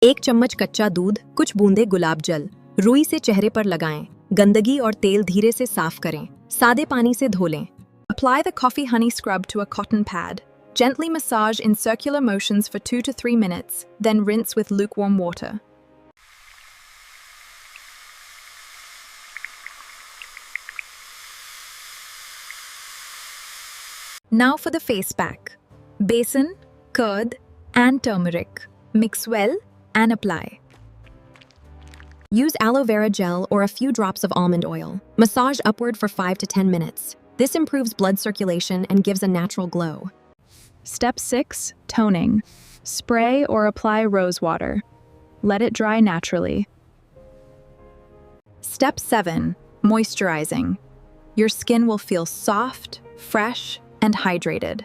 1 चम्मच कच्चा दूध, कुछ बूंदे गुलाब जल, रुई से चेहरे पर लगाएं। गंदगी और तेल धीरे से साफ करें। सादे पानी से धो लें। Apply the coffee honey scrub to a cotton pad. Gently massage in circular motions for 2 to 3 minutes, then rinse with lukewarm water. Now for the face pack. Besan, curd, and turmeric. Mix well and apply. Use aloe vera gel or a few drops of almond oil. Massage upward for 5 to 10 minutes. This improves blood circulation and gives a natural glow. Step 6. Toning. Spray or apply rose water. Let it dry naturally. Step 7. Moisturizing. Your skin will feel soft, fresh, and hydrated.